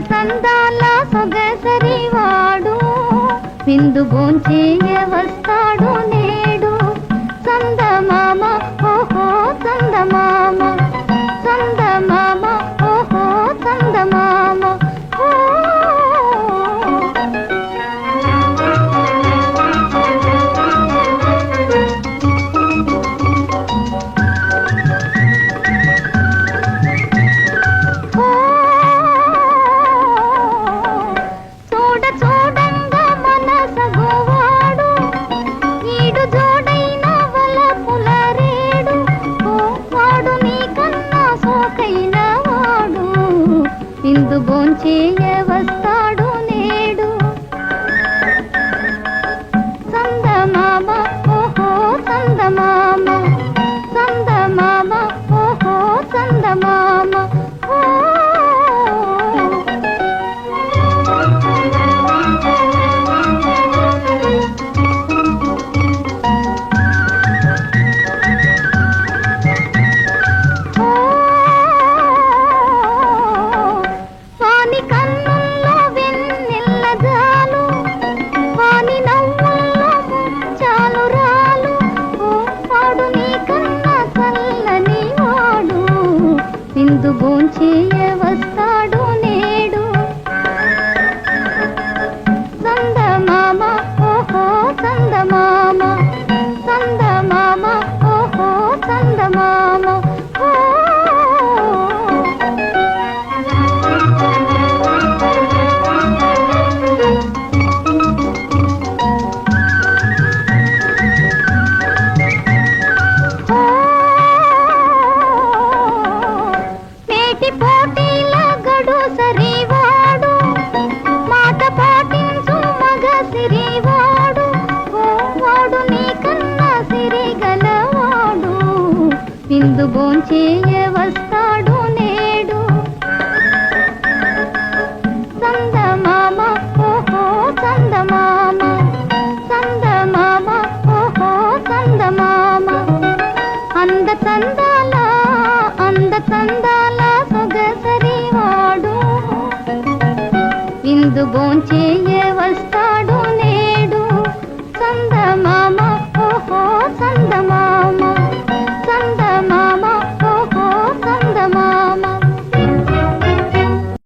తందాల సొగసరివాడు విందు భోంచేయ వస్తాడు నేడు. చందమామ ఓహో చందమామ, చందమామ ఓహో చందమామ. విందు భోంచేయ వస్తాడు నేడు. చందమామ ఓహో చందమామ, చందమామ ఓహో చందమామ. విందు భోంచేయ వస్తాడు నేడు. చందమామ ఓహో చందమామ, చందమామ ఓహో చందమామ. పోటీల గడు సరివాడు, మాట పాటించు మగ సిరివాడు, వాడు నీకన్నా సిరిగలవాడు. విందు భోంచేయ వస్తాడు నేడు. చందమామ ఓహో చందమామ, చందమామ ఓహో చందమామ. అంద చందాల అంద చందాల సొగసరివాడు విందు భోంచేయ